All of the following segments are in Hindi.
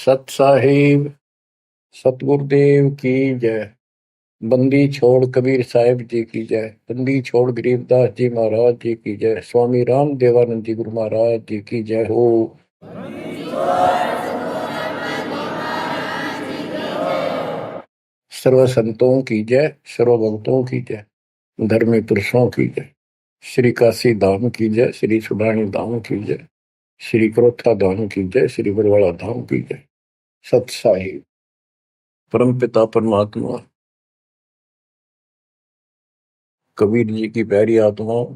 सत साहिब सतगुरुदेव की जय। बंदी छोड़ कबीर साहिब जी की जय। बंदी छोड़ गरीबदास जी महाराज जी की जय। स्वामी राम देवानंद जी गुरु महाराज जी की जय हो। सर्व संतों की जय, सर्व भक्तों की जय, धर्मी पुरुषों की जय। श्री काशी धाम की जय, श्री सुडानी धाम की जय, श्री क्रोथा धाम की जय, श्री बरवाड़ा धाम की जय। सत साहिब परम पिता परमात्मा कबीर जी की प्यारी आत्माओं,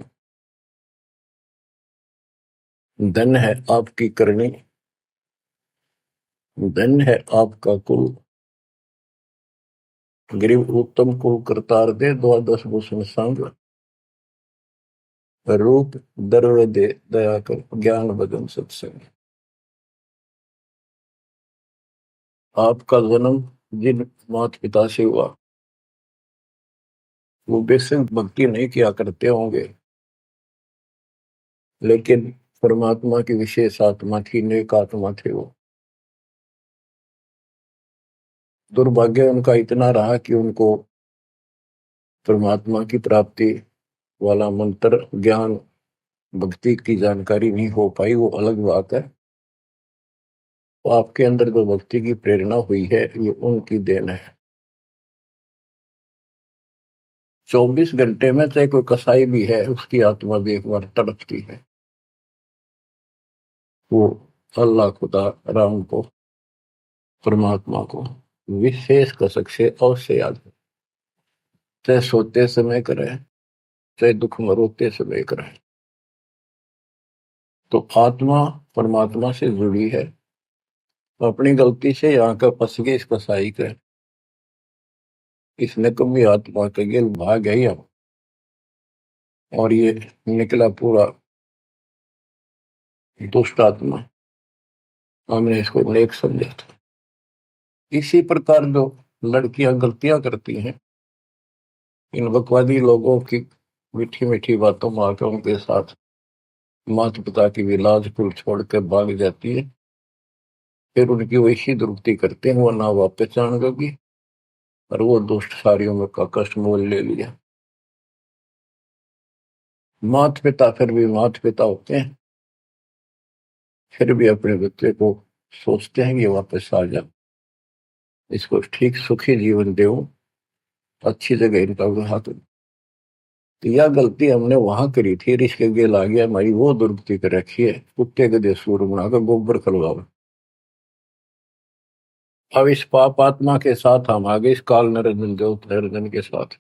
धन है आपकी करनी, धन है आपका कुल। गरीब उत्तम को करतार दे, द्वादश भूषण संग, रूप दर्व दे दया कर, ज्ञान भजन सत्संग। आपका जन्म जिन माता पिता से हुआ वो बेसिक भक्ति नहीं किया करते होंगे, लेकिन परमात्मा की विशेष आत्मा थी, नेक आत्मा थे वो। दुर्भाग्य उनका इतना रहा कि उनको परमात्मा की प्राप्ति वाला मंत्र, ज्ञान, भक्ति की जानकारी नहीं हो पाई, वो अलग बात है। तो आपके अंदर जो भक्ति की प्रेरणा हुई है ये उनकी देन है। 24 घंटे में चाहे कोई कसाई भी है, उसकी आत्मा भी एक बार तड़पती है। वो अल्लाह, खुदा, राम को, परमात्मा को विशेष कसक से अवश्य याद है। चाहे सोते समय करे, चाहे दुख में रोते समय करे। तो आत्मा परमात्मा से जुड़ी है। अपनी गलती से यहाँ का फंस गए इस कसाई के, इसने कभी आत्मा के गेल भाग गई हम, और ये निकला पूरा दुष्ट आत्मा। हमने इसको नेक समझा था। इसी प्रकार जो लड़कियां गलतियां करती हैं, इन बकवादी लोगों की मीठी मीठी बातों में आकर उनके साथ माता पिता की भी लाज कुल छोड़ कर भाग जाती है। फिर उनकी वैसी दुर्गति करते हैं, वो ना वापस जान लगी, और वो दुष्ट सारियों में का कष्ट मोल ले लिया। माता पिता फिर भी माता पिता होते हैं, फिर भी अपने बच्चे को सोचते हैं कि वापस आ जा, इसको ठीक सुखी जीवन दे, अच्छी जगह इनका विवाह करो। तो यह गलती हमने वहां करी थी, इसके गेल आ गया, हमारी वो दुर्गति कर रखी है। कुत्ते गधे सूर बनाकर गोबर खलवाओ। अब इस पाप आत्मा के साथ हम आगे इस काल निरंजन ज्योत निरंजन के साथ,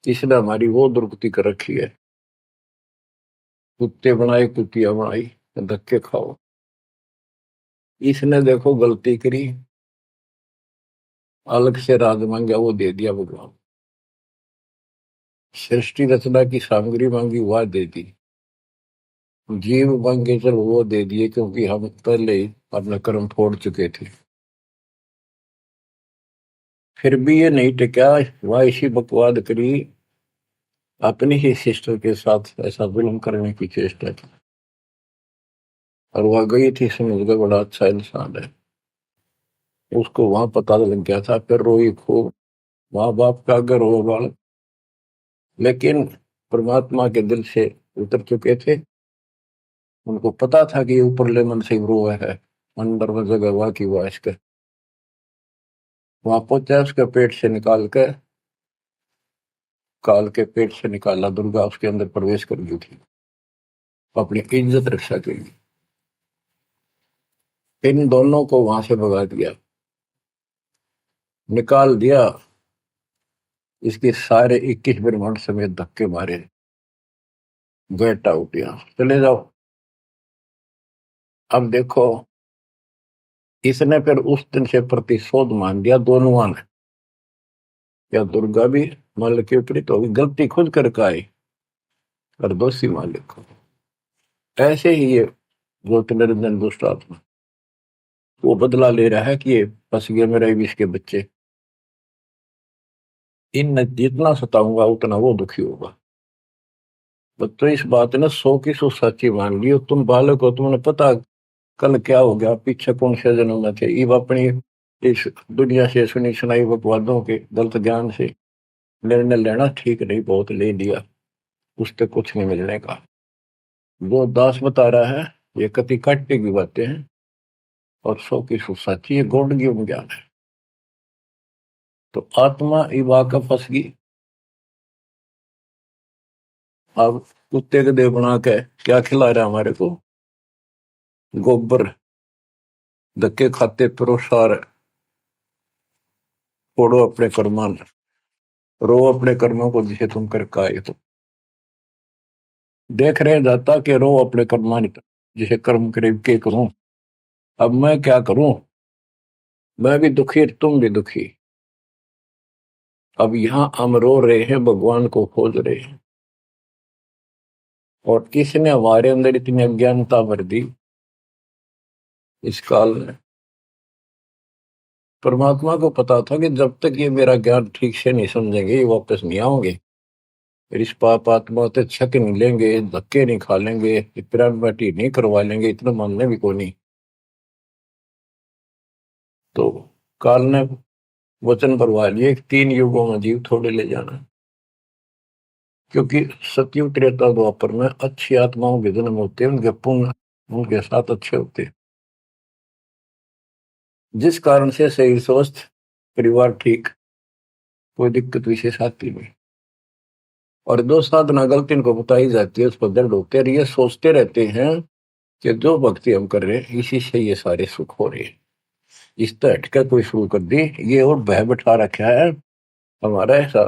इसने हमारी वो दुर्गति कर रखी है। कुत्ते बनाए, कुतिया बनाई, धक्के खाओ। इसने देखो गलती करी, अलग से राज मांगा, वो दे दिया भगवान। सृष्टि रचना की सामग्री मांगी, वह दे दी। जीव मांगे चल, वो दे दिए, क्योंकि हम पहले ही अपना कर्म फोड़ चुके थे। फिर भी ये नहीं टिका, वह इसी बकवाद करी, अपनी ही सिस्टर के साथ ऐसा जुल्म करने की चेष्टा की। और वह गई थी, समझ गए बड़ा अच्छा इंसान है, उसको वहां पता लग गया था। फिर रोई खूब, माँ बाप का अगर रो बाल, लेकिन परमात्मा के दिल से उतर चुके थे। उनको पता था कि ऊपरले मन से रो है, अंदर में जगह हुआ कि वह इसके वहां पहुंचा, उसके पेट से निकाल कर, काल के पेट से निकाला, दुर्गा उसके अंदर प्रवेश कर गई थी अपनी इज्जत रक्षा के लिए। इन दोनों को वहां से भगा दिया, निकाल दिया। इसके सारे 21 ब्रह्मांड समेत धक्के मारे, गेट आउट, यहां चले जाओ। अब देखो, इसने फिर उस दिन से प्रतिशोध मान लिया दोनों ने। या दुर्गा भी मालिक के विपरीत होगी, गलती खुद करके आई और दोषी मालिक को। ऐसे ही ये ज्योति निरंजन दुष्ट आत्मा वो बदला ले रहा है कि ये फंस गए मेरे विष के बच्चे, इन जितना सताऊंगा उतना वो दुखी होगा। तो इस बात ने 100 की 100 सच्ची मान ली। तुम बालक हो, तुमने पता कल क्या हो गया, पीछे कौन से जन्म में थे, इव अपनी इस दुनिया से सुनी सुनाई बकवादों के गलत ज्ञान से निर्णय लेना ठीक नहीं, बहुत ले लिया, उससे कुछ नहीं मिलने का। वो दास बता रहा है ये कति काटे की बातें हैं और सौ की सौ सच्ची, ये गौड़ ज्ञान है। तो आत्मा इवा का फंस गई। अब कुत्ते के देह बना के क्या खिला रहा है हमारे को, गोबर, धक्के खाते प्रोसार, फोड़ो अपने कर्मान, रो अपने कर्मों को जिसे तुम कर आए हो। देख रहे जाता कि रो अपने कर्मान जिसे कर्म करे के करूं, अब मैं क्या करूं, मैं भी दुखी तुम भी दुखी। अब यहां हम रो रहे हैं, भगवान को खोज रहे हैं, और किसने हमारे अंदर इतनी अज्ञानता भर दी इस काल में। परमात्मा को पता था कि जब तक ये मेरा ज्ञान ठीक से नहीं समझेंगे ये वापस नहीं आओगे, फिर इस पाप आत्मा से छक नहीं लेंगे, धक्के नहीं खा लेंगे, पिरामिड नहीं करवा लेंगे, इतना मानने भी को नहीं। तो काल ने वचन भरवा लिए 3 युगों में जीव थोड़े ले जाना, क्योंकि सतयुग त्रेता द्वापर में अच्छी आत्माओं के जन्म होते हैं, उनके पुण्य उनके साथ अच्छे होते हैं, जिस कारण से शरीर स्वस्थ, परिवार ठीक, कोई दिक्कत विशेष आती नहीं। और दो साधना गलती इनको बताई जाती है, उस पर दर्द होते हैं, ये सोचते रहते हैं कि जो भक्ति हम कर रहे हैं इसी से ये सारे सुख हो रहे हैं, इस तरह हटकर कोई शुरू कर दी, ये और भय बैठा रखा है हमारा, ऐसा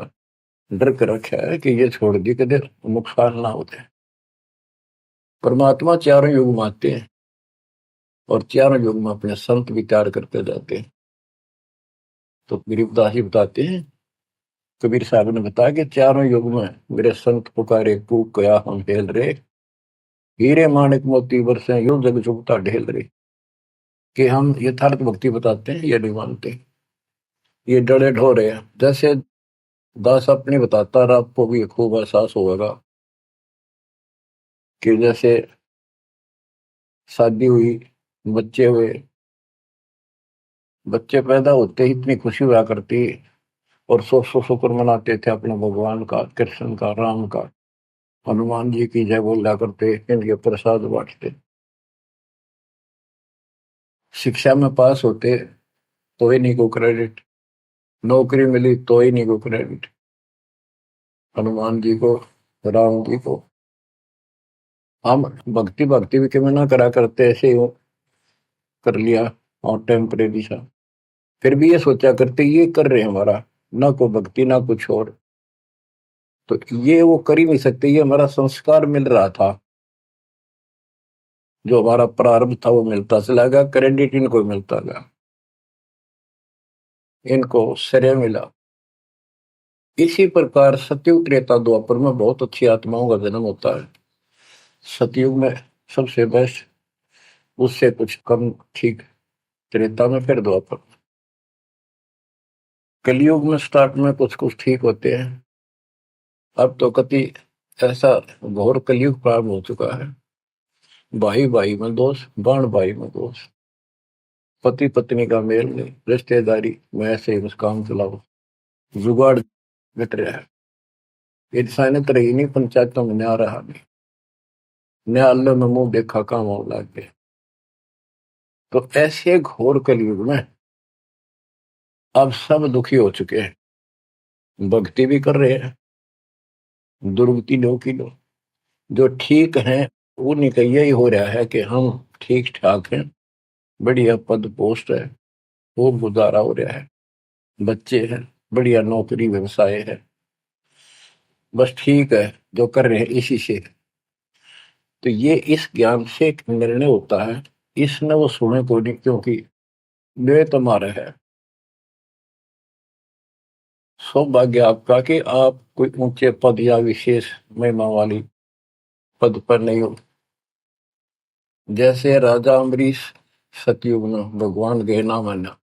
डर कर रखा है कि ये छोड़ दी कदे नुकसान ना होते। परमात्मा चारों युग में आते हैं और चारों युग में अपने संत विचार करते जाते हैं। तो गरीबदास जी बताते हैं, कबीर साहब ने बताया कि चारों युग में मेरे संत पुकारे कूक गया हम हेल रे, हीरे माणिक मोती बरसे यूं जग चुगता ढेल रे। कि हम यथार्थ भक्ति बताते हैं, ये नहीं मानते, ये डरे ढो रहे हैं। जैसे दास अपनी बताता रहा, आपको भी खूब एहसास होगा कि जैसे शादी हुई, बच्चे हुए, बच्चे पैदा होते ही इतनी खुशी हुआ करती, और सौ सौ शुक्र मनाते थे अपने भगवान का, कृष्ण का, राम का, हनुमान जी की जय बोला करते, इनके प्रसाद बांटते। शिक्षा में पास होते तो ही नहीं को क्रेडिट, नौकरी मिली तो ही नहीं को क्रेडिट, हनुमान जी को, राम जी को। हम भक्ति भक्ति भी क्यों ना करा करते, ऐसे ही कर लिया और टेम्परेरी सा, फिर भी ये सोचा करते ये कर रहे हैं हमारा, ना को भक्ति ना कुछ और, तो ये वो कर ही नहीं सकते, ये हमारा संस्कार मिल रहा था, जो हमारा प्रारंभ था वो मिलता चला गया, क्रेडिट इनको मिलता गया, इनको श्रेय मिला। इसी प्रकार सतयुग त्रेता द्वापर में बहुत अच्छी आत्माओं का जन्म होता है। सतयुग में सबसे बेस्ट, उससे कुछ कम ठीक, त्रेता में, फिर द्वापर। कलयुग में स्टार्ट में कुछ कुछ ठीक होते हैं, अब तो कति ऐसा घोर कलयुग प्रारंभ हो चुका है। भाई भाई में दोष, बाण भाई में दोष, पति पत्नी का मेल नहीं, रिश्तेदारी में ऐसे ही बस काम चलाओ, जुगाड़ मिट रहा है, इंसानियत रही नहीं, पंचायतों में न्याय रहा नहीं, न्यायालय में मुंह देखा काम हो लगे। तो ऐसे घोर कलयुग में अब सब दुखी हो चुके हैं, भक्ति भी कर रहे हैं, दुर्गति लो की लो, जो ठीक है उन्हीं का यही हो रहा है कि हम ठीक ठाक हैं, बढ़िया पद पोस्ट है, खूब गुजारा हो रहा है, बच्चे हैं, बढ़िया नौकरी व्यवसाय है, बस ठीक है जो कर रहे हैं इसी से। तो ये इस ज्ञान से एक निर्णय होता है, इसने वो सुने को नहीं, क्योंकि वे तुम्हारा है। सौभाग्य आपका कि आप कोई ऊंचे पद या विशेष महिमा वाली पद पर नहीं हो। जैसे राजा अम्बरीश सतयुग में भगवान गए ना माना,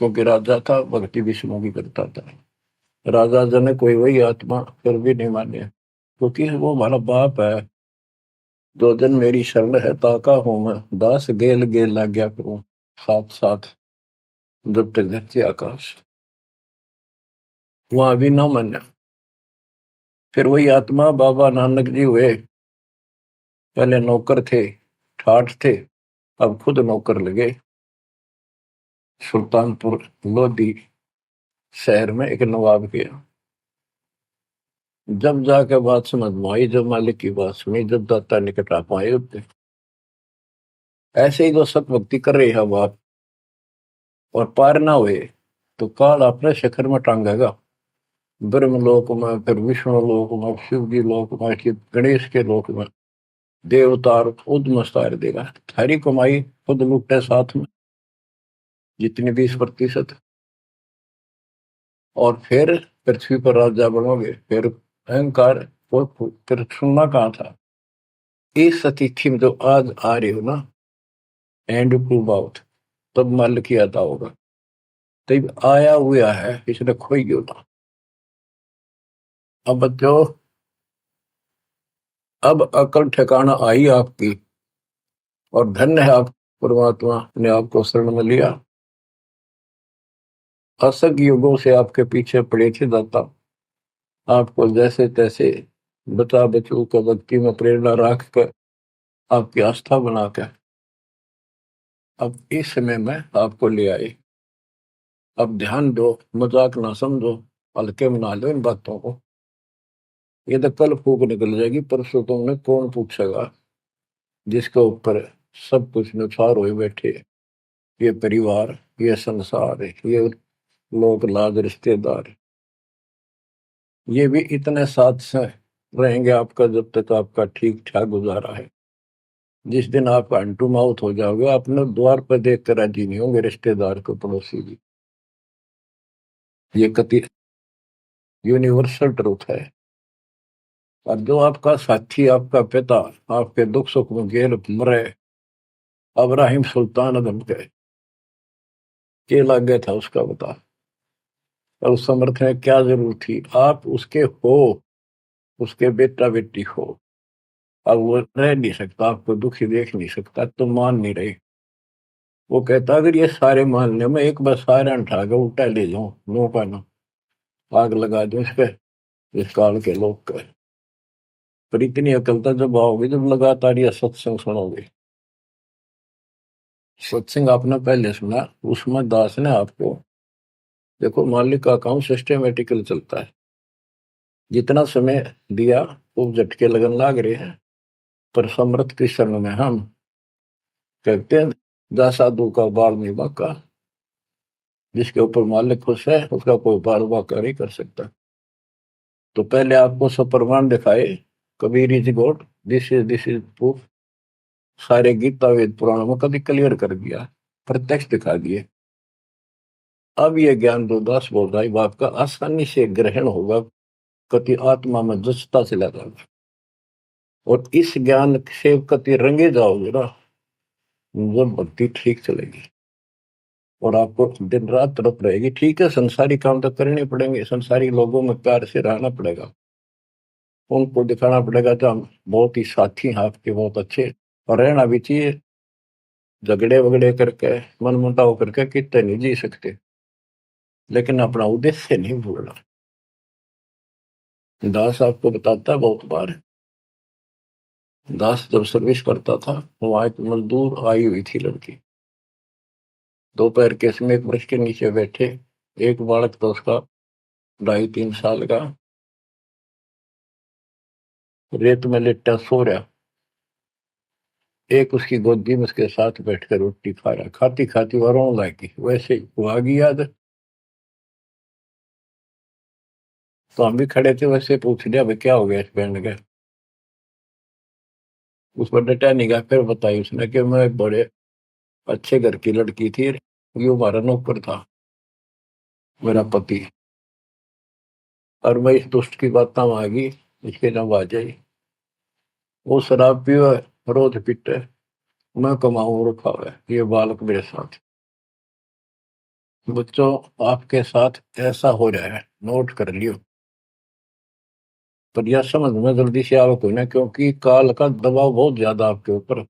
क्योंकि राजा था, भक्ति विष्णु की करता था, राजा जन कोई वही आत्मा फिर भी नहीं माने, क्योंकि वो हमारा बाप है, जो जन मेरी शरण है ताका हूं मैं, दास गेल गेल लाग्या करूं, साथ साथ जब तक धरती आकाश। वहां भी ना मान्या। फिर वही आत्मा बाबा नानक जी हुए। पहले नौकर थे, ठाठ थे, अब खुद नौकर लगे। सुल्तानपुर लोधी शहर में एक नवाब के। जब जाके बात समझ में आई, जब मालिक की बात सुनी, जब दाता निकट आ पाए उठते। ऐसे ही जो सत भक्ति कर रही है बात और पार ना हुए तो काल अपने शिखर में टांगेगा। ब्रह्मलोक में, फिर विष्णु लोक में, शिव जी लोक में, कि गणेश के लोक में देवतार खुद मस्तार देगा। थारी कमाई खुद लुटे साथ में जितनी 20%। और फिर पृथ्वी पर राजा बनोगे। फिर अहंकार फिर सुनना कहाँ था। इस अतिथि में जो आज आ रही हो ना, एंड प्रूव आउट, तब मल की आता होगा। तब आया हुआ है, इसने खोई क्यों ना। अब बच्चों, अब अकल ठिकाना आई आपकी, और धन्य है आप, परमात्मा ने आपको शरण में लिया। असंग युगों से आपके पीछे पड़े थे दाता, आपको जैसे तैसे बचा बचू कर भक्ति में प्रेरणा रख कर आपकी आस्था बनाकर अब इस समय में आपको ले आए। अब ध्यान दो, मजाक ना समझो, हल्के में ना लो इन बातों को। ये तो कल फूक निकल जाएगी, परसों तुमने कौन पूछेगा जिसके ऊपर सब कुछ नुसार हुए बैठे। ये परिवार, ये संसार, ये लोग लाज रिश्तेदार, ये भी इतने साथ से रहेंगे आपका जब तक आपका ठीक ठाक गुजारा है। जिस दिन आप अंटू माउथ हो जाओगे, अपने द्वार पर देख कर राजी नहीं होंगे रिश्तेदार को, पड़ोसी भी। ये कति यूनिवर्सल ट्रूथ है। और जो आपका साथी, आपका पिता, आपके दुख सुख में गेल मरे, अब्राहिम सुल्तान अदम के लग गया था उसका बता। और उस समर्थ में क्या जरूरत थी, आप उसके हो, उसके बेटा बेटी हो। अब वो रह नहीं सकता, आपको दुखी देख नहीं सकता, तो मान नहीं रहे। वो कहता अगर ये सारे मान ले, मैं एक बार सारे उठा के उल्टा ले जाऊं, नो का ना, आग लगा दूं इस पे, इस काल के लोग का। पर इतनी अकलता जब आओगे जब लगातार ये सत्संग सुनोगे। सत्संग आपने पहले सुना, उसमें दास ने आपको, देखो मालिक का काम सिस्टमेटिकल चलता है। जितना समय दिया वो झटके लगन लाग रहे हैं। पर समर्थ कृष्ण में हम कहते हैं, जा साधु का बाल नहीं बाका। जिसके ऊपर मालिक खुश है उसका कोई बाल बाका नहीं कर सकता। तो पहले आपको सब प्रमाण दिखाए, Kabir is God, this is proof. सारे गीता वेद पुराणों में कभी क्लियर कर दिया, प्रत्यक्ष दिखा दिए। अब ये ज्ञान जो दास बोल रहा है बाप का आसानी से ग्रहण होगा, कति आत्मा में जचता चला जाएगा। और इस ज्ञान से कति रंगे जाओगे ना, जब भक्ति ठीक चलेगी और आपको दिन रात तरफ रहेगी। ठीक है, संसारी काम तो करने पड़ेंगे, संसारी लोगों में प्यार से रहना पड़ेगा, उनको दिखाना पड़ेगा तो हम बहुत ही साथी हैं आपके, बहुत अच्छे। और रहना भी चाहिए। झगड़े वगड़े करके, मन मुटाव करके कितने नहीं जी सकते, लेकिन अपना उद्देश्य नहीं भूलना। दास आपको बताता है बहुत बार, दास जब सर्विस करता था, वहां एक मजदूर आई हुई थी लड़की, दोपहर के समय एक वृक्ष के नीचे बैठे, एक बालक था उसका 2.5-3 साल का, रेत में लेटा सो रहा। एक उसकी गोदी में उसके साथ बैठकर रोटी खा रहा, खाती खाती वो रोने लगी। वैसे ही वो आ गई याद। तो हम भी खड़े थे, वैसे पूछ लिया भाई क्या हो गया इस बैंड का। उस पर डटा नहीं गया। फिर बताई उसने कि मैं एक बड़े अच्छे घर की लड़की थी, ये हमारा नौकर था, मेरा पति, और मैं इस दुष्ट की बात में आ गई, इसके नाम आ जाई। वो शराब पीवे, रोज पीटे, मैं कमाऊं रखा हुआ है, ये बालक मेरे साथ। बच्चों, आपके साथ ऐसा हो रहा है, नोट कर लियो। पर यह समझ में जल्दी से आवक हुई ना, क्योंकि काल का दबाव बहुत ज्यादा आपके ऊपर।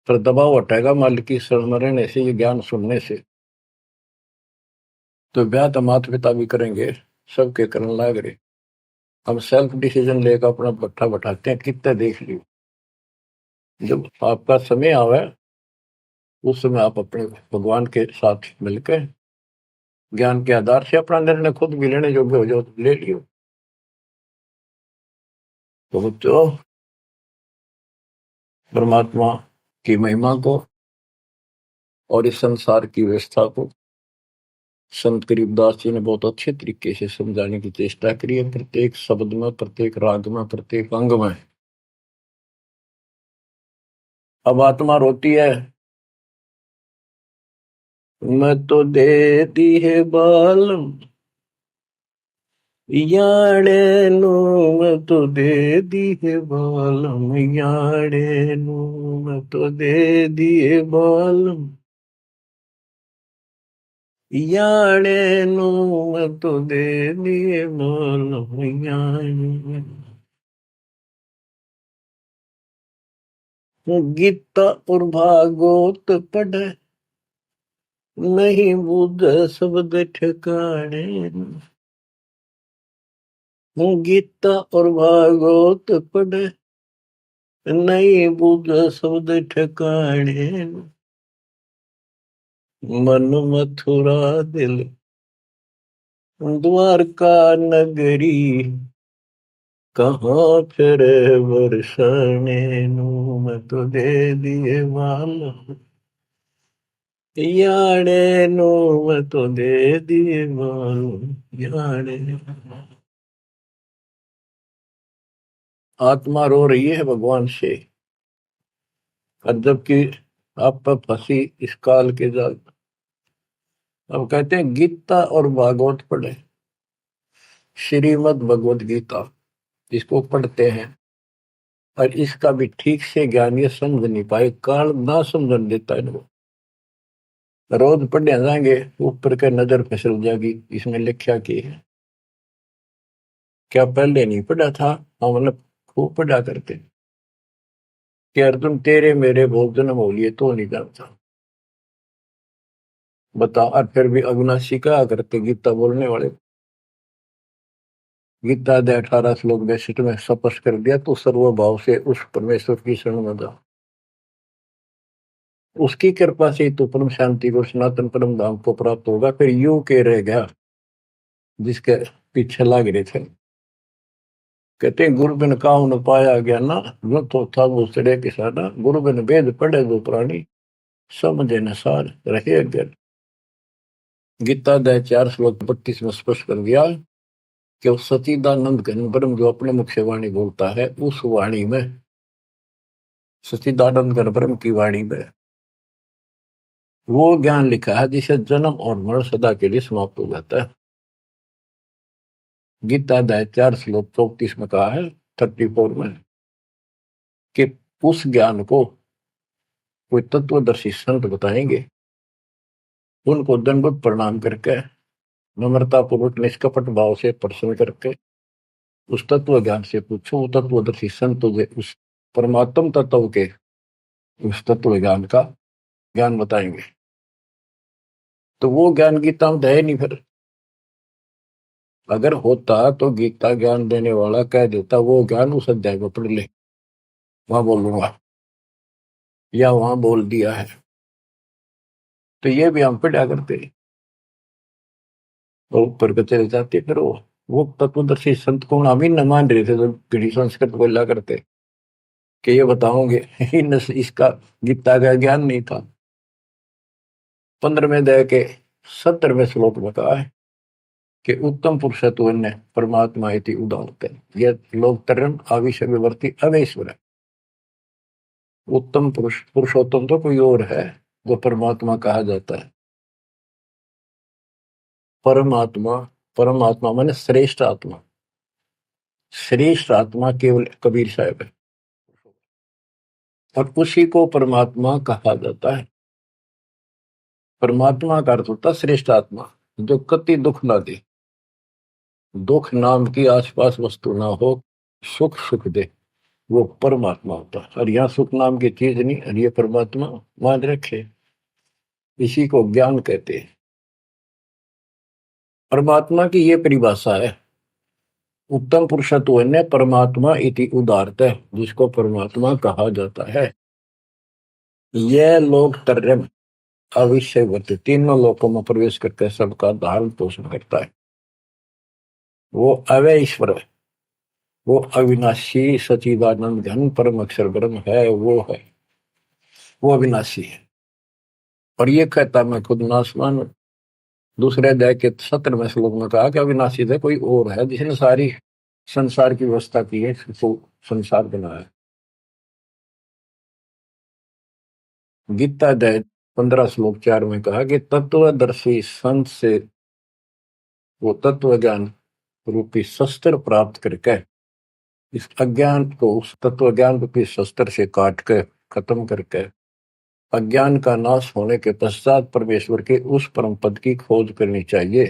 पर दबाव हटेगा मालिक की शरण में रहने से, ये ज्ञान सुनने से। तो ब्याह तो माता पिता भी करेंगे, सबके करने लाग रहे। हम सेल्फ डिसीजन लेकर अपना भट्ठा बैठाते हैं, कितने देख लियो। जब आपका समय आवे, उस समय आप अपने भगवान के साथ मिलकर ज्ञान के आधार से अपना निर्णय खुद भी लेने योग्य हो जाओ, तो ले लियो। तो बच्चों, परमात्मा की महिमा को और इस संसार की व्यवस्था को संत करीबदास जी ने बहुत अच्छे तरीके से समझाने की चेष्टा करी है, प्रत्येक शब्द में, प्रत्येक राग में, प्रत्येक अंग में। अब आत्मा रोती है, मैं तो दे दी है बाल याड़े नु, मैं तो दे दी है बाल याड़े नु, मैं तो दे दिए बाल याड़े नु, मैं तो दे दिए बाल याड़े। गीता और भागवत पढ़े, नहीं बुध शब्द ठिकाने। गीता और भागवत पढ़े, नहीं बुध शब्द ठिकाने। मन मथुरा दिल द्वारका नगरी, कहाँ फिर बरसाने नु, मैं तो दे दिए बाल याड़े नु, मैं तो दे दिए बाल याड़े। आत्मा रो रही है भगवान से, और जबकि आप पर फंसी इस काल के जाल। अब कहते हैं गीता और भागवत पढ़े, श्रीमद् भगवत गीता इसको पढ़ते हैं, और इसका भी ठीक से ज्ञान ये समझ नहीं पाए, काल ना समझन देता है इनको। रोज पढ़ने जाएंगे, ऊपर के नजर फिसल जाएगी, इसमें लिखा की है क्या पहले नहीं पढ़ा था। हाँ, मतलब खूब पढ़ा करते कि अर्जुन तेरे मेरे बहुत जन्म हो लिए तो नहीं जानता, बता। और फिर भी अविनाशी कहा करते गीता बोलने वाले, गीता अध्याय 18 श्लोक 62 में स्पष्ट कर दिया, तो सर्वभाव से उस परमेश्वर की शरण में जा, उसकी कृपा से तो परम शांति को, सनातन परम धाम को प्राप्त होगा। फिर यू के रह गया जिसके पीछे लाग रहे थे। कहते गुरु बिन काहू न पाया गया ना, जो तो था वो सड़े किसाना, गुरु बिन वेद पढ़े जो प्राणी, समझे न सार रहे अज्ञान। गीता अध्याय 4 श्लोक 32 में स्पष्ट कर दिया कि वो सचिदानंद घन ब्रह्म जो अपने मुख से वाणी बोलता है, उस वाणी में, सचिदानंद घन ब्रह्म की वाणी में वो ज्ञान लिखा है जिसे जन्म और मरण सदा के लिए समाप्त हो जाता है। गीता अध्याय 4 श्लोक 34 में कहा है, 34 में, कि उस ज्ञान को कोई तत्वदर्शी संत बताएंगे, उनको दंडवत प्रणाम करके, नम्रता पूर्वक निष्कपट भाव से प्रश्न करके उस तत्व ज्ञान से पूछो, वो तत्वदर्शी संत तुझे उस परमात्म तत्व के, उस तत्व ज्ञान का ज्ञान बताएंगे। तो वो ज्ञान गीता में है नहीं। फिर अगर होता तो गीता ज्ञान देने वाला कह देता वो ज्ञान उस अध्याय में पढ़ ले, वहां बोलूंगा, या वहां बोल दिया है। तो ये भी हम पढ़ा करते और ऊपर को चले जाते। फिर वो तत्वदर्शी संत को हम ही न मान रहे थे, तो पीढ़ी संस्कृत बोला करते कि ये बताओगे इसका गीता का ज्ञान नहीं था। 15वें अध्याय के 70वें श्लोक में कहा है कि उत्तम पुरुषत्व ने परमात्मा इति उदाहरते, ये लोग तरन आविष्य विवर्ती अवेश्वर है। उत्तम पुरुष, पुरुषोत्तम तो कोई और है जो परमात्मा कहा जाता है। परमात्मा, परमात्मा माने श्रेष्ठ आत्मा, श्रेष्ठ आत्मा केवल कबीर साहब है, और उसी को परमात्मा कहा जाता है। परमात्मा का अर्थ होता श्रेष्ठ आत्मा, जो कति दुख ना दे, दुख नाम की आसपास वस्तु ना हो, सुख सुख दे, वो परमात्मा होता है। और यहाँ सुख नाम की चीज नहीं, और ये परमात्मा मान रखे, इसी को ज्ञान कहते हैं। परमात्मा की ये परिभाषा है, उत्तम पुरुषत्व ने परमात्मा इति उदारत, जिसको परमात्मा कहा जाता है। यह लोक त्रयम् अविषयवत, तीनों लोकों में प्रवेश करके सबका धारण पोषण करता है। वो अव्यय ईश्वर है, वो अविनाशी सचिदानंद घन परम अक्षर ब्रह्म है, वो अविनाशी है। और ये कहता मैं खुद नासवान। दूसरे अध्याय के 17वें श्लोक में कहा कि अविनाशी है, कोई और है जिसने सारी संसार की व्यवस्था की है, तो संसार बनाया। गीता अध्याय 15 श्लोक 4 में कहा कि तत्वदर्शी संत से वो तत्व ज्ञान रूपी शस्त्र प्राप्त करके इस अज्ञान को उस तत्व ज्ञान रूपी शस्त्र से काट के खत्म करके अज्ञान का नाश होने के पश्चात परमेश्वर के उस परम पद की खोज करनी चाहिए,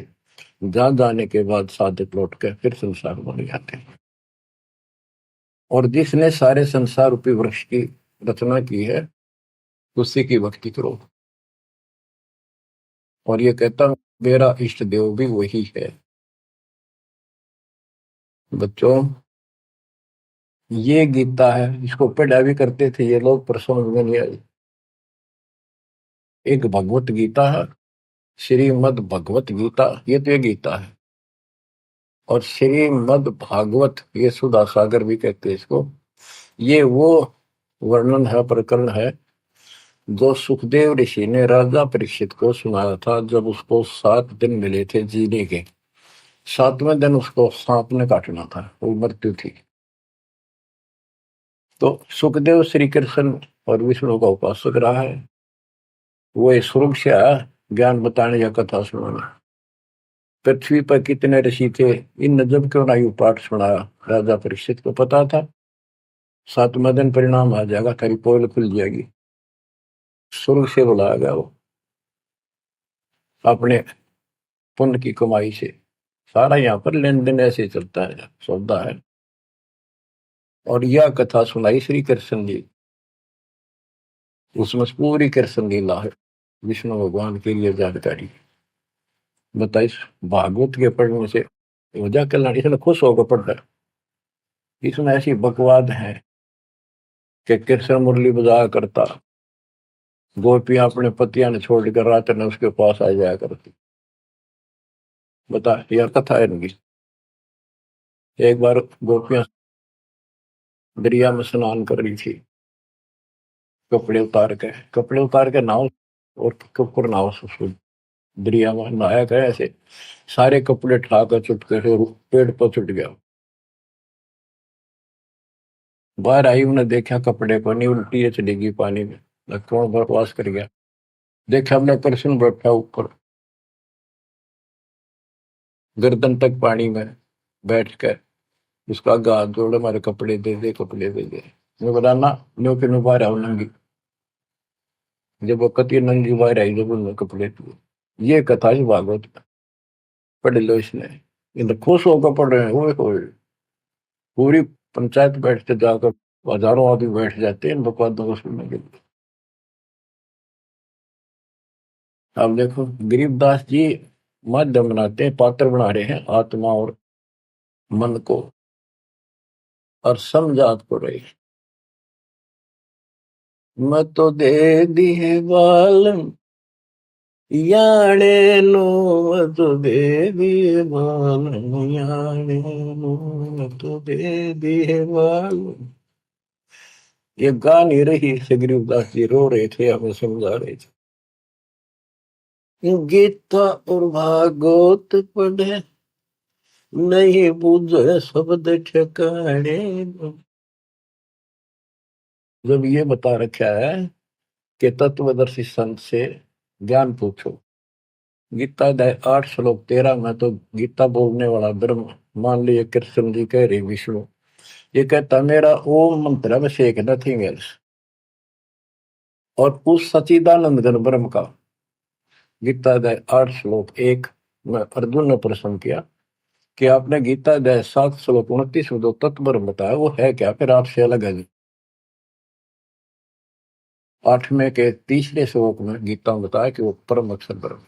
जहां जाने के बाद साधक लौट के फिर संसार बन जाते हैं। और जिसने सारे संसार रूपी वृक्ष की रचना की है, उसी की भक्ति करो। और ये कहता मेरा इष्ट देव भी वही है। बच्चों, ये गीता है, इसको पढ़ा भी करते थे ये लोग, पर समझ में नहीं आई। एक भगवत गीता है, श्रीमद् भगवत गीता, ये तो ये गीता है। और श्रीमद् भागवत, ये सुधा सागर भी कहते हैं इसको। ये वो वर्णन है, प्रकरण है, जो सुखदेव ऋषि ने राजा परीक्षित को सुनाया था जब उसको 7 दिन मिले थे जीने के। 7वें दिन उसको सांप ने काटना था, वो मृत्यु थी। तो सुखदेव श्री कृष्ण और विष्णु का उपासक रहा है। वो स्वर्ग से आया ज्ञान बताने या कथा सुनाने। पृथ्वी पर कितने ऋषि थे, इन जब क्यों ना पाठ सुनाया। राजा परीक्षित को पता था 7वें दिन परिणाम आ जाएगा, तेरी पोल खुल जाएगी। स्वर्ग से बुलाया गया वो, अपने पुण्य की कमाई से। सारा यहाँ पर लेन देन ऐसे चलता है, सौदा है। और यह कथा सुनाई श्री कृष्ण जी, उसमें पूरी कृष्ण लीला है, विष्णु भगवान के लिए जानकारी बताइए। भागवत के पढ़ने से वजह कल्याण, इसने खुश होकर पढ़ता है। इसमें ऐसी बकवाद है कि कृष्ण मुरली बजाया करता, गोपियां अपने पतियां ने छोड़कर रात ने उसके पास आ जाया करती। बता, यह कथा है इनकी। एक बार गोपियां दरिया में स्नान कर रही थी, कपड़े उतार के नाव और ऊपर नाव से दरिया में नहाया गया। ऐसे सारे कपड़े ठाकर चुटके से पेड़ पर चुट गया। बाहर आई, उन्हें देखा कपड़े को नहीं, उल्टी चली गई पानी में, कौन बकवास कर गया। देखा हमने कृष्ण बैठा ऊपर गर्दन तक पानी में बैठ कर, उसका हाथ जोड़े, हमारे कपड़े दे दे, कपड़े दे दे। मैं बोला ना, न्यो के नो बाहर आओ नंगी। जब वो कति नंगी बाहर आई, जब उन्होंने कपड़े दिए। ये कथा ही भागवत में, पढ़ लो इसने। इन खुश होकर पढ़ रहे हैं, वो पूरी पंचायत बैठते जाकर, हजारों आदमी बैठ जाते हैं इन बकवादों को सुनने के लिए। अब देखो गरीबदास जी माध्यम बनाते हैं, पात्र बना रहे हैं आत्मा और मन को, और समझात को रही। मैं तो दे दी है बालम याने नो, मैं तो दे दी है बालम याने नो, मैं तो दे दी है बालम। ये गा नहीं रही से, गरीबदास जी रो रहे थे, हमें समझा रहे थे। गीता और भागवत पढ़े, नहीं बुझे शब्द ठिकाने। जब ये बता रखा है कि तत्वदर्शी संत से ज्ञान पूछो, गीता अध्याय 8 श्लोक 13 में तो गीता बोलने वाला ब्रह्म, मान लीजिए कृष्ण जी कह रहे विष्णु, ये कहता मेरा ओम मंत्र में शेख नथिंग एल्स। और उस सचिदानंद घन ब्रह्म का, गीता अध्याय 8 श्लोक 1 में अर्जुन ने प्रश्न किया कि आपने गीता अध्याय 7 श्लोक 29 में जो तत्व ब्रह्म बताया वो है क्या, फिर आपसे अलग है। 8वें के तीसरे श्लोक में गीता में बताया कि वो परम अक्षर ब्रह्म।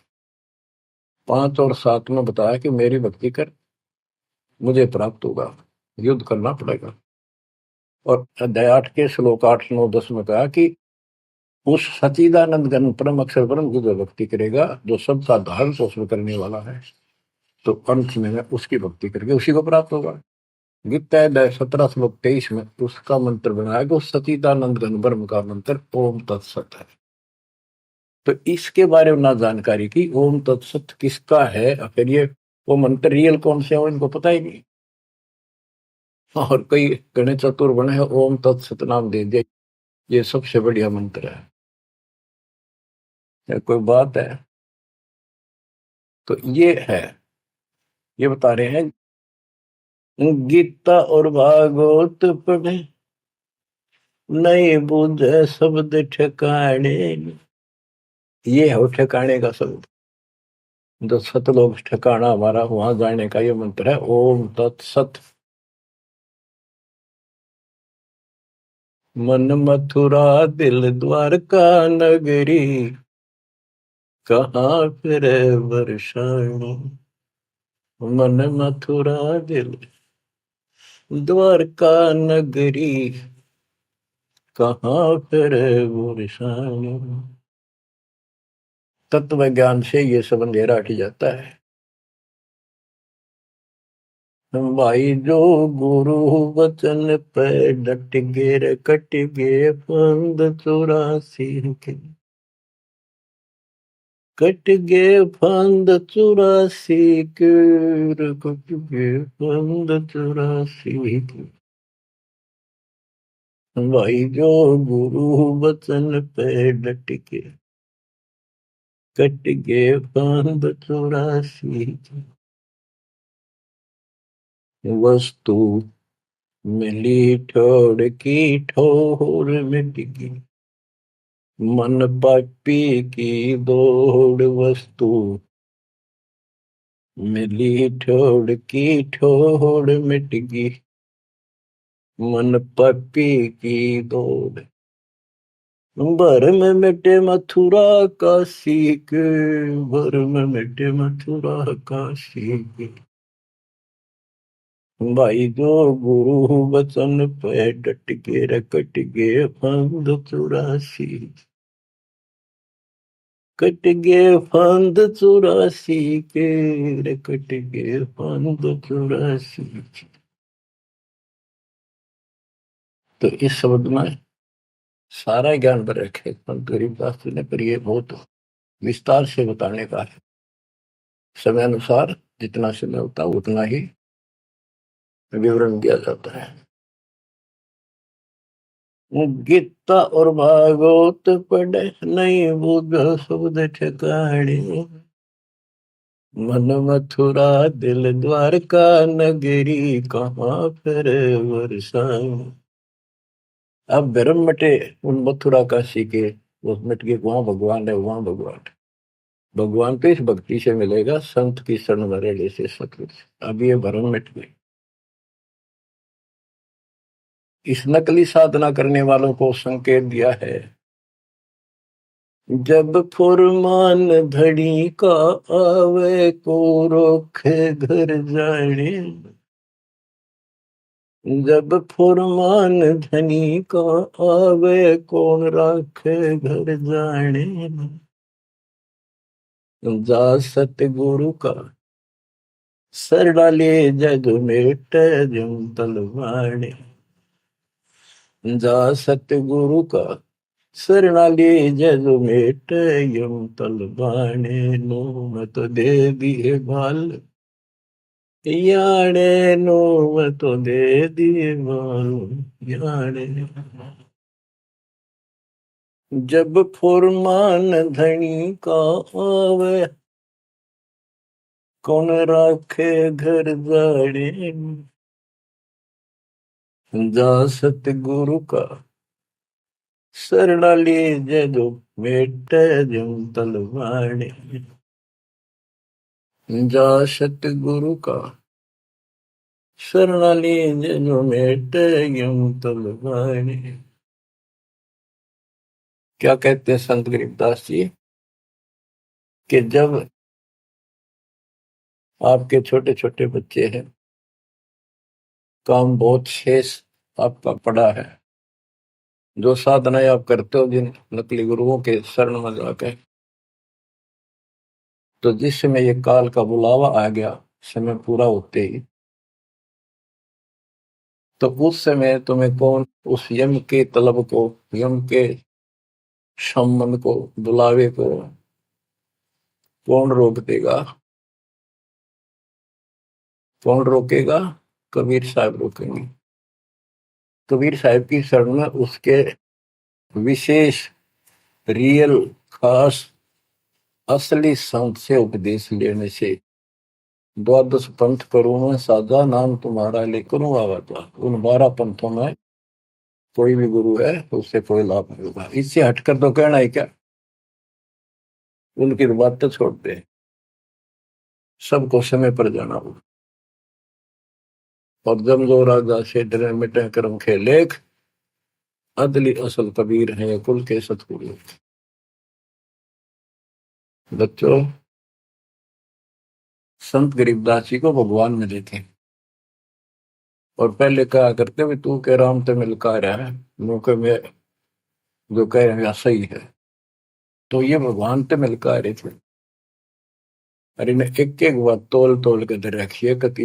5 और 7 में बताया कि मेरी भक्ति कर मुझे प्राप्त होगा, युद्ध करना पड़ेगा। और अध्याय 8 के श्लोक 8 9 10 में कहा कि उस सचिदानंद घन परम अक्षर ब्रह्म की जो भक्ति करेगा, जो सबका धारण पोषण करने वाला है, तो अंत में उसकी भक्ति करके उसी को प्राप्त होगा। गीता अध्याय 17 श्लोक 23 में उसका मंत्र बनाया कि उस सचिदानंद घन ब्रह्म का मंत्र ओम तत्सत है। तो इसके बारे में ना जानकारी की, ओम तत्सत किसका है, फिर ये वो मंत्र रियल कौन से हो इनको पता ही नहीं। और कई गणेश चतुर बने हैं, ओम तत्सत नाम दे दिया, ये सबसे बढ़िया मंत्र है। या कोई बात है। तो ये है, ये बता रहे हैं गीता और भागवत पढ़े नहीं बुझे शब्द ठिकाने। ये है ठिकाने का शब्द, जो सतलोक ठिकाना हमारा, वहां जाने का ये मंत्र है ओम तत्सत। मन मथुरा दिल द्वारका नगरी, कहाँ फिर वर्षाणी। मन मथुरा दिल द्वारका नगरी, कहाँ फिर वर्षाणी। तत्व ज्ञान से ये सब अंधेरा हट जाता है। भाई जो गुरु वचन पे डट गे रे, कट गे फंद 84 के, कट गे फंद 84 के, कट गे फंद 84 के। भाई जो गुरु वचन पे डट के, कट गे फंद 84 के। वस्तु मिली ठोड़ की ठोर मिट गई, मन पापी की दौड़। वस्तु मिली ठोड़ की ठोड़ मिट गई, मन पापी की दौड़। भर में मिटे मथुरा काशी के, भर में मिटे मथुरा काशी के। भाई जो गुरु वचन पे डट के रकट गे फंद 84, कट गे फंद 84 के रे, कट गे फंद 84। तो इस शब्द में सारा ज्ञान भर रखे संत गरीबदास जी ने, पर ये बहुत विस्तार से बताने का है। समय अनुसार जितना समय होता है उतना ही विवरण दिया जाता है। गीता और भागवत पढ़े नहीं बुझ शब्द ठिकाने, मन मथुरा दिल द्वारका नगरी, कहाँ फिर वर्षाणी। अब भ्रम मटे उन मथुरा काशी के, वो मिट के वहां भगवान है, वहां भगवान है। भगवान तो इस भक्ति से मिलेगा, संत की शरण में रहने से, सतगुरु से। अब ये भ्रम मिट गए। इस नकली साधना करने वालों को संकेत दिया है, जब फुरमान धड़ी का आवे को रोखे घर जाने। जब फुरमान धनी का आवे कौन राखे घर जाने। जा सतगुरु का सरड़ा ले जग मेट जम तलवाने। जा सतगुरु का सरड़ा ले जग मेट यम तलवाने। नो मत दे दिए भाल याने, नो मत दे दिए भाल याने। जब फुरमान धनी का आवे कौन राखे घर जाड़े। जा सतगुरु का सरड़ा ले जदो मेट जम तलवाने। जा सतगुरु का शरणाली जो मेट यूं तलवाने। क्या कहते हैं संत गरीबदास जी कि जब आपके छोटे छोटे बच्चे हैं, काम बहुत शेष आपका पड़ा है, जो साधनाएं आप करते हो जिन नकली गुरुओं के शरण में जाकर, तो जिस समय ये काल का बुलावा आ गया, समय पूरा होते ही, तो उस समय तुम्हें कौन उस यम के तलब को, यम के संबंध को, बुलावे को कौन रोक देगा? कौन रोकेगा? कबीर साहब रोकेंगे। कबीर साहब की शरण में उसके विशेष, रियल, खास, असली संत से उपदेश लेने से, द्वादश पंथ करूं मैं साझा, नाम तुम्हारा लेकर आवाजा। उन 12 पंथों में कोई भी गुरु है उससे कोई लाभ नहीं होगा। इससे हटकर तो कहना है क्या? उनकी बात तो छोड़ दे, सबको समय पर जाना होगा। और जम जो राजा से डरे मिटे कर्म खे लेख, अदली असल कबीर है कुल के सतगुरु। बच्चों, संत गरीबदास जी को भगवान मिले थे, और पहले कहा करते भी तू के राम ते मिलका रहा है, मौके में जो कह रहे हैं सही है। तो ये भगवान ते मिलका रहे थे। और इन्हें एक एक बात तोल तोल के दे रखिए, कति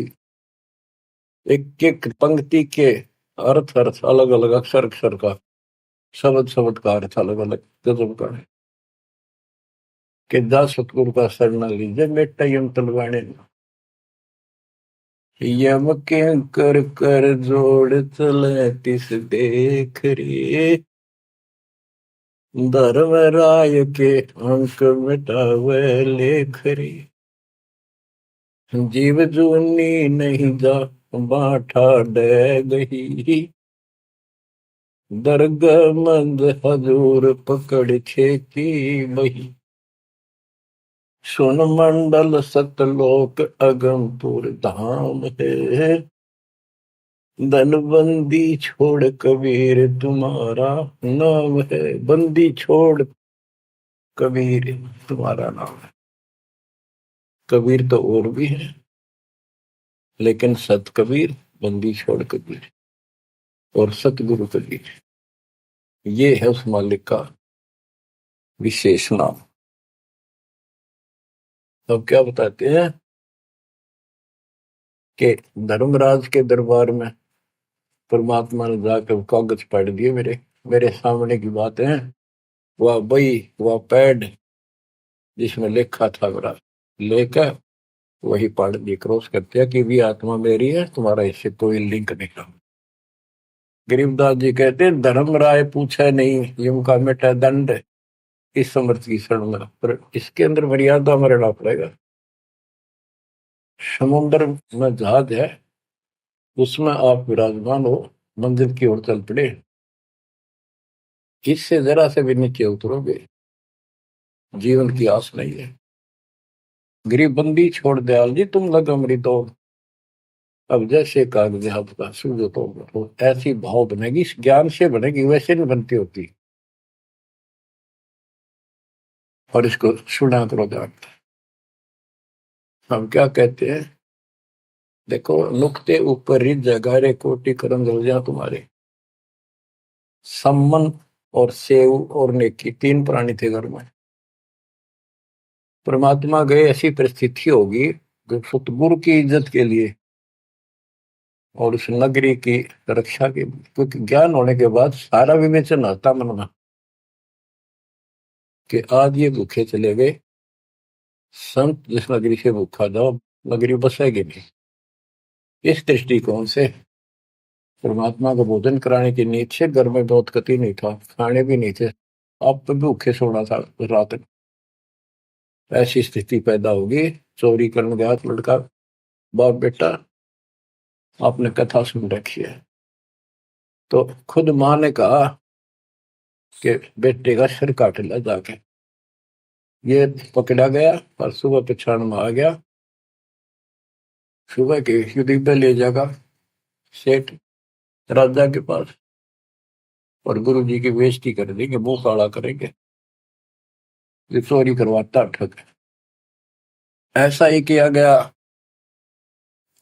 एक एक पंक्ति के अर्थ अर्थ अलग अलग, अक्षर अक्षर का, शब्द शब्द का अर्थ अलग अलग गजब का है। कि जा सतगुरु का शरण लीजिए बेटा यम तलवाने, यम के कर कर जोड़ चले तिस देख रे, धर्म राय के अंक मिटावे लेख रे, जीव जूनी नहीं जा बाठा डे गही, दरगाह मंद हजूर पकड़ खेती बही, सुन मंडल सतलोक अगमपुर धाम है, धनबंदी छोड़ कबीर तुम्हारा नाम है। बंदी छोड़ कबीर तुम्हारा नाम है। कबीर तो और भी है, लेकिन सत कबीर, बंदी छोड़ कबीर और सतगुरु कबीर, ये है उस मालिक का विशेष नाम। तो क्या बताते हैं कि धर्मराज के दरबार में परमात्मा ने जाकर कागज पढ़ दिए, मेरे मेरे सामने की बात है। वह बई, वह पैड जिसमें लिखा था मेरा, लेकर वही पढ़ दी, क्रॉस करते हैं कि भी आत्मा मेरी है, तुम्हारा इससे कोई लिंक नहीं रहा। गरीबदास जी कहते हैं धर्म राय पूछे नहीं, युम का मिटा दंड, इस समर्थ की शरण में, पर इसके अंदर मर्यादा में रहना पड़ेगा। समुद्र में जहाज है, उसमें आप विराजमान हो, मंजिल की ओर चल पड़े, इससे जरा से भी नीचे उतरोगे, जीवन की आस नहीं है। गरीब बंदी छोड़ दयाल जी तुम लगा मरी दौड़, अब जैसे कागज आपका सूझो तो ऐसी भाव बनेगी, इस ज्ञान से बनेगी, वैसे नहीं बनती होती। और इसको सुना करो ध्यान। हम क्या कहते हैं, देखो नुक्ते ऊपर रिज जगारे कोटि करम रोजा तुम्हारे, सम्मन और सेव और नेकी, 3 प्राणी थे घर में। परमात्मा गए, ऐसी परिस्थिति होगी जो सतगुरु की इज्जत के लिए और उस नगरी की रक्षा के, क्योंकि ज्ञान होने के बाद सारा विवेचन आता मन में कि आज ये भूखे चले गए, संत जिस नगरी से भूखा जाओ, नगरी बसेगी नहीं। इस दृष्टिकोण से परमात्मा को भोजन कराने की नींद से घर में बहुत कति नहीं था, खाने भी नहीं थे, अब तो भूखे सोना था रात। ऐसी स्थिति पैदा होगी, चोरी करने गया लड़का, बाप बेटा, आपने कथा सुन रखी है। तो खुद माँ ने कहा कि बेटे का सिर काट लिया जाके, ये पकड़ा गया और सुबह पछाड़ में आ गया सुबह के युद्ध पे ले जाएगा सेठ राजा के पास और गुरु जी की बेइज्जती कर देंगे, मुंह काला करेंगे, ये चोरी करवाता ठग। ऐसा ही किया गया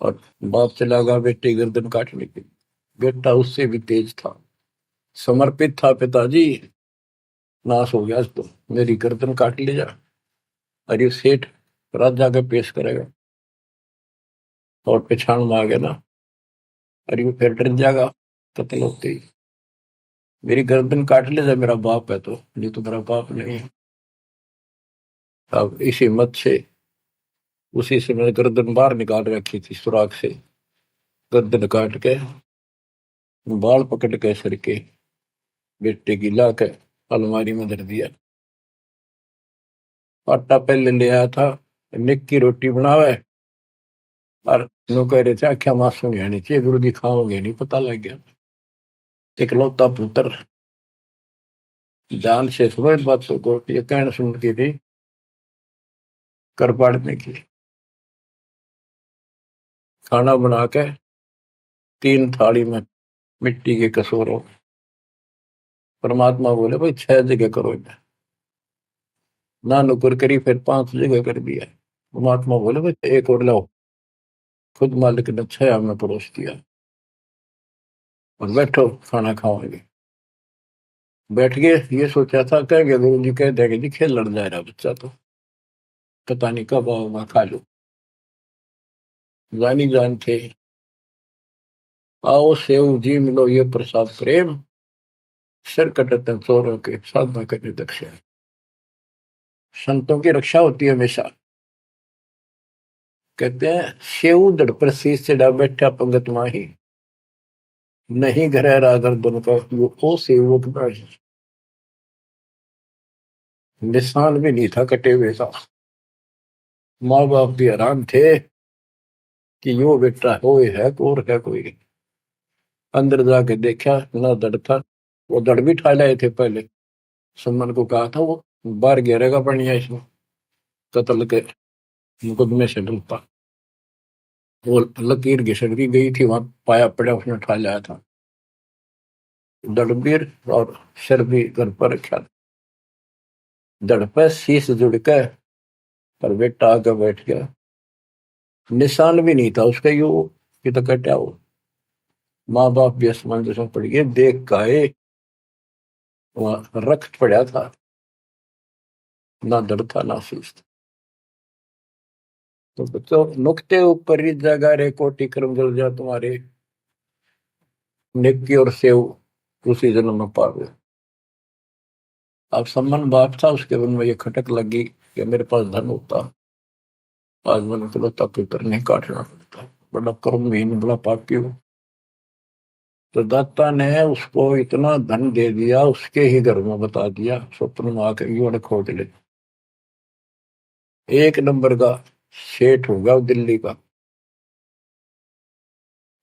और बाप चला गया बेटे गर्दन काटने के लिए। बेटा उससे भी तेज था, समर्पित था, पिताजी नाश हो गया तो मेरी गर्दन काट ले जा। अरे सेठ राजा के पेश करेगा और पहचान में आ गया ना, अरे वो फिर डर जाएगा कत्ल होते ही, मेरी गर्दन काट ले जा, मेरा बाप है तो, नहीं तो मेरा बाप नहीं है। अब इस हिम्मत से उसी से मैंने गर्दन बाहर निकाल रखी थी सुराख से, गर्दन काट के बाल पकड़ के सर के बेटे की ला के अलमारी में धर दिया। आटा पहले ले आया था, निक की रोटी बनावे और नो कह रहे थे आख्या मासूम नहीं चाहिए, गुरु जी खाओगे नहीं, पता लग गया। इकलौता पुत्र जान से सुनो इस बात को, ये कहना सुन के थी कर पाड़ने की। खाना बना के 3 थाली में मिट्टी के कसूरों, परमात्मा बोले भाई 6 जगह करो इन्हें, ना नुकर करी, फिर 5 जगह कर दिया। परमात्मा बोले भाई एक और लाओ, खुद मालिक ने 6 में परोस दिया और बैठो खाना खाओगे। बैठ गए, ये सोचा था कहेंगे गुरु जी कह देंगे जी खेल लड़ जाए रहा बच्चा तो, पता नहीं कब आओगा खा लो। जानी जान थे, आओ सेव जी मिलो ये प्रसाद प्रेम, सिर कटते चोरों के साधना करने दक्षिण। संतों की रक्षा होती है हमेशा। कहते हैं सेव दड़ पर शीश चढ़ा बैठा पंगत माही, नहीं घर रागर दोनों का वो ओ सेवक नहीं। निशान भी नहीं था कटे हुए का। माँ बाप भी हैरान थे कि यो बेटा हो है और है कोई। अंदर जाके देखा ना दड़ था, वो दड़ भी ठा लाए थे पहले। सुमन को कहा था वो बाहर गिरेगा बढ़िया इसमें कत्ल के मुकदमे से डरता। वो लकीर घिसट की गई थी, वहां पाया पड़ा उसने ठा लाया था। दड़बीर और सिर भी घर पर रखा था, दड़ पे शीश जुड़ के पर बेटा आके बैठ गया। निशान भी नहीं था उसका, यू कि तो कटा हो। माँ बाप भी असमंजस में पड़ गए, देख गाए वहां रक्त पड़ा था, ना दड़ था ना शीश था। तो बच्चों नुक्ते ऊपर ही जगह रे कोटि कर्म जल जा तुम्हारे, नेकी और सेव उसी जन्म में पावे। अब सम्मान बाप था, उसके मन में ये खटक लगी कि मेरे पास धन होता, आज मैंने चलो पितर नहीं काटना पड़ता, बड़ा कर्महीन बड़ा पापी हो। तो दाता ने उसको इतना धन दे दिया, उसके ही घर में बता दिया, स्वप्न में आकर युवा खोज ले, 1 नंबर का सेठ होगा दिल्ली का।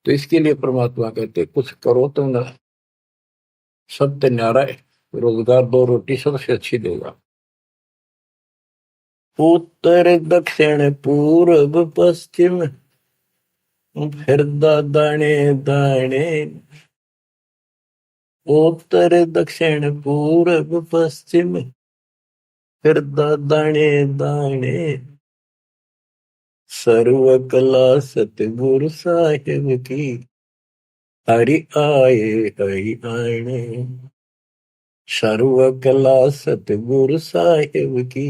तो इसके लिए परमात्मा कहते कुछ करो तो ना, सत्य न्यारा है, रोजगार 2 रोटी सबसे अच्छी देगा। उत्तर दक्षिण पूर्व पश्चिम फिर दाने दाने, उत्तर दक्षिण पूर्व पश्चिम फिर दाने दाने, सर्व कला सतगुरु साहिब की, हरि आए हरि आने। सर्व कला सतगुरु साहिब की,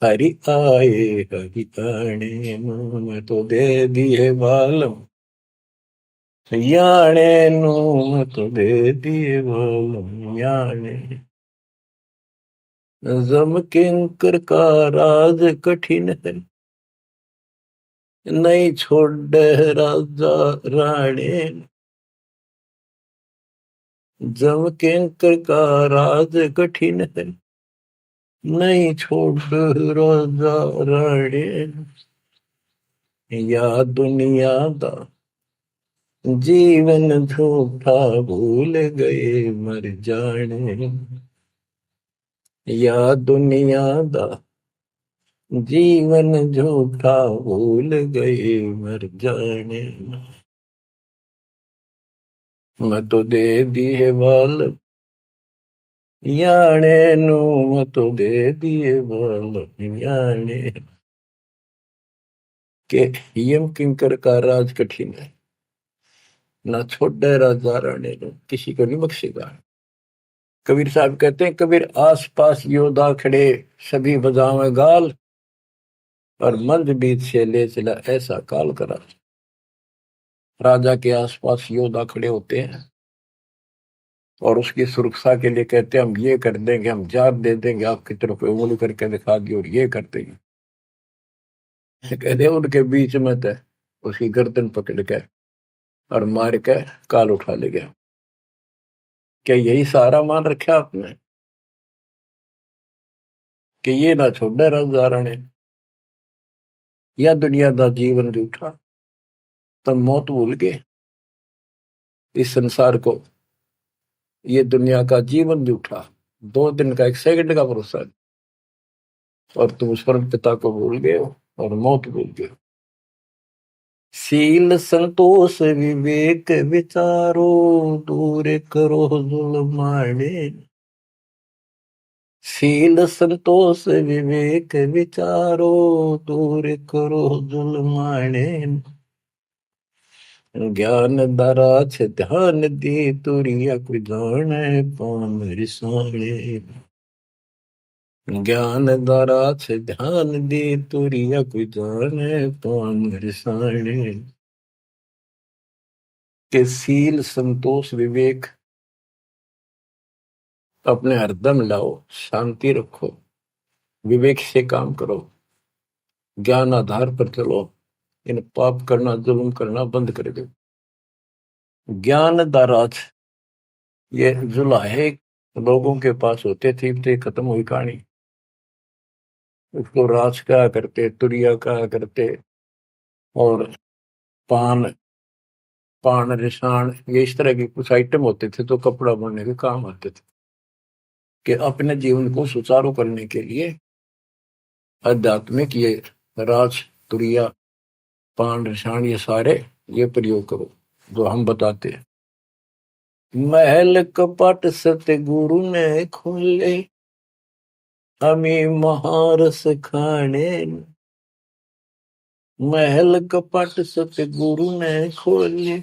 हरि आए हरि आने। मैं तो दे दिए बालम याने नूम, तो दे दिए बालम याने। जम किंकर का राज कठिन है, नहीं छोड़ राजा राणे। जम किंकर का राज कठिन है, नहीं छोड़ राजा राणे। या दुनिया दा जीवन झूठा भूल गए मर जाने, या दुनिया दा जीवन झूठा भूल गए मर जाने, मैं तो दे दिए बाल याने नू, मैं तो दे दिए बाल याने। के यम किंकर का राज कठिन है, ना छोड़े राजा राणे ने, किसी को नहीं बख्शेगा। कबीर साहब कहते हैं, कबीर आस पास योद्धा खड़े सभी बजावे गाल, और मंद बीत से ले चला ऐसा काल करा। राजा के आसपास योद्धा खड़े होते हैं और उसकी सुरक्षा के लिए कहते हैं हम ये कर देंगे, हम जात दे देंगे, आपकी तरफ उंगली करके दिखा दी और ये कर देंगे। कहते हैं उनके बीच में तो उसकी गर्दन पकड़ के और मार के काल उठा ले गया। क्या यही सहारा मान रखा आपने कि ये ना छोड़े राजा राणे, या दुनिया दा जीवन जूठा, तब मौत भूल गए इस संसार को, ये दुनिया का जीवन जूठा, 2 दिन का 1 सेकंड का भरोसा है, और तुम उस परम पिता को भूल गए हो और मौत भूल गए हो। शील संतोष विवेक विचारो, दूर करो जुल्माने। शील संतोष विवेक विचारो, दूर करो जुल्माने। ज्ञान दरा छ ध्यान दी, तुरिया कोई जाने पाम रिसाणे। ज्ञान द्वारा से ध्यान दे, तुरिया कोई जाने पाम रिसाणे। के सील संतोष विवेक अपने हरदम लाओ, शांति रखो, विवेक से काम करो, ज्ञान आधार पर चलो, इन पाप करना जुल्म करना बंद कर दो। ज्ञान दाराज ये जुलाहे लोगों के पास होते थे, तो खत्म हुई कहानी। उसको राज कहा करते, तुरिया कहा करते, और पान पान रिसाण, ये इस तरह के कुछ आइटम होते थे तो कपड़ा बनने के काम आते थे। कि अपने जीवन को सुचारू करने के लिए आध्यात्मिक ये राज तुरिया पान रिसाण ये सारे ये प्रयोग करो जो हम बताते हैं। महल कपट सतगुरु ने खोले, हमें महारस खाने। महल कपट सतगुरु ने खोले,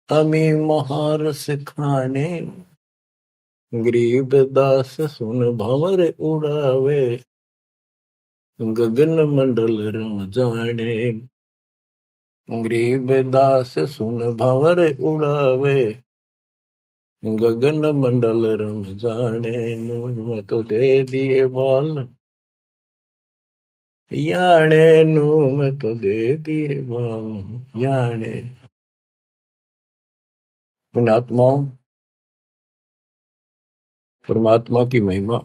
हमें महारस खाने। गरीब दास सुन भंवर उड़ावे, गगन मंडल रम जाने। गरीब दास सुन भंवर उड़ावे, गगन मंडल रम जाने। मैं तो दे दिए बाल याने नू, मैं तो दे दिए बाल याने। पुण्यात्माओं, परमात्मा की महिमा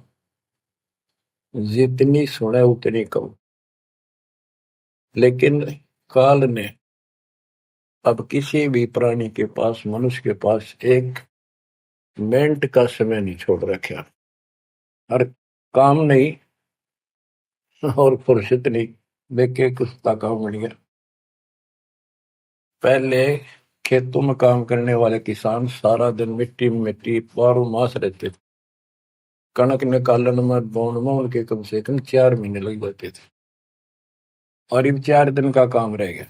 जितनी सुने उतनी कम। लेकिन काल ने अब किसी भी प्राणी के पास, मनुष्य के पास 1 मिनट का समय नहीं छोड़ रखा। हर काम नहीं और फुर्सत नहीं, देखे कुत्ता काम बन गया। पहले खेतों में काम करने वाले किसान सारा दिन मिट्टी में मिट्टी 12 मास रहते थे। कणक निकालन में बोन में उनके कम से कम 4 महीने लग जाते थे, और अब 4 दिन का काम रह गया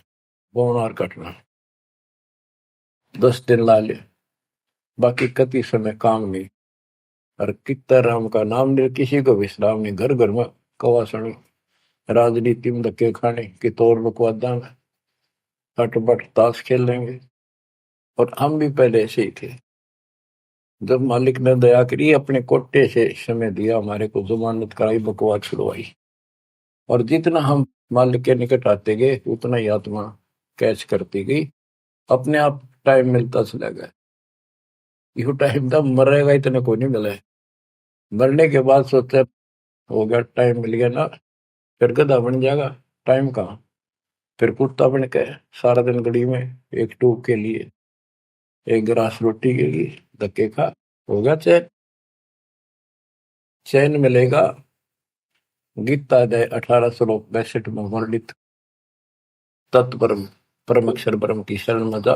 बोन और कटना, 10 दिन ला ले, बाकी कति समय काम नहीं। और कितना राम का नाम ले, किसी को विश्राम नहीं, घर घर में कवासनी, राजनीति में धक्के खाने की तौर बकवादा में हटबट ताश खेल लेंगे। और हम भी पहले ऐसे ही थे। जब मालिक ने दया करी, अपने कोटे से समय दिया, हमारे को जमानत कराई, बकवास छुड़वाई, और जितना हम मालिक के निकट आते गए उतना ही आत्मा कैच करती गई, अपने आप टाइम मिलता चला गया। यो टाइम तब मरेगा इतने को नहीं मिला है। मरने के बाद सोचा हो गया, टाइम मिल गया ना, फिर गधा बन जाएगा, टाइम कहाँ। फिर कुत्ता बन के सारा दिन गली में एक टूक के लिए, एक गिलास रोटी के लिए धक्के खा, हो गया चैन। चैन मिलेगा गीता अध्याय 18 श्लोक 62 में वर्णित तत्परम परम अक्षर ब्रह्म की शरण में जा,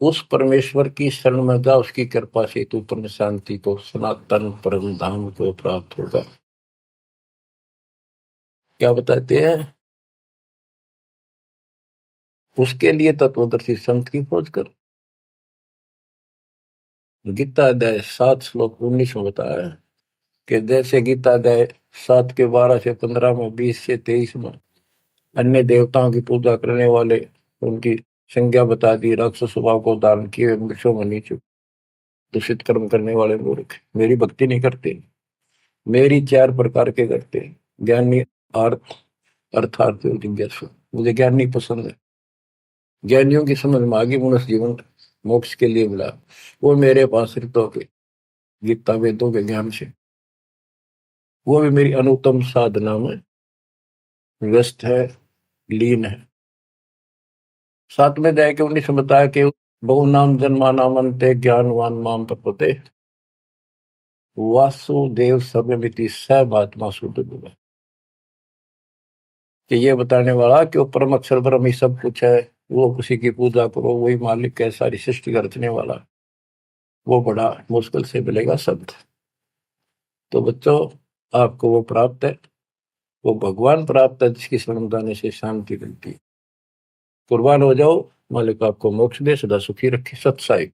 उस परमेश्वर की शरण में जा, उसकी कृपा से तू परम शांति को, सनातन परम धाम को प्राप्त होगा। क्या बताते हैं? उसके लिए तत्वदर्शी संत की खोज कर। गीता अध्याय 7 श्लोक 19 में बताया है कि जैसे गीता अध्याय 7 के 12 से 15 में, 20 से 23 में अन्य देवताओं की पूजा करने वाले उनकी संज्ञा बता दी, राक्षस स्वभाव को धारण किए वृक्षों में नीचे दूषित कर्म करने वाले मूर्ख मेरी भक्ति नहीं करते। मेरी 4 प्रकार के करते, ज्ञानी, अर्थ, अर्थार्थी और जिज्ञासु। मुझे ज्ञानी पसंद है। ज्ञानियों की समझ में आगे मनुष्य जीवन मोक्ष के लिए मिला, वो मेरे पास ऋतों के गीता वेदों के ज्ञान से, वो भी मेरी अनुत्तम साधना में व्यस्त है, लीन है। 7 में अध्याय के 19 में बताया कि बहु नाम जन्मा नामंते ज्ञानवान माम प्रपते वासुदेव सर्वमिति सर्वात्मा शुद्ध बुद्धि। कि ये बताने वाला कि वो परम अक्षर ब्रह्म ही सब कुछ है, वो उसी की पूजा करो, वही मालिक है, सारी सृष्टि का रचने वाला, वो बड़ा मुश्किल से मिलेगा शब्द। तो बच्चों, आपको वो प्राप्त है, वो भगवान प्राप्त है जिसकी शरण जाने से शांति मिलती है। कुर्बान हो जाओ, मालिक आपको मोक्ष दे, सदा सुखी रखे। सत्साई।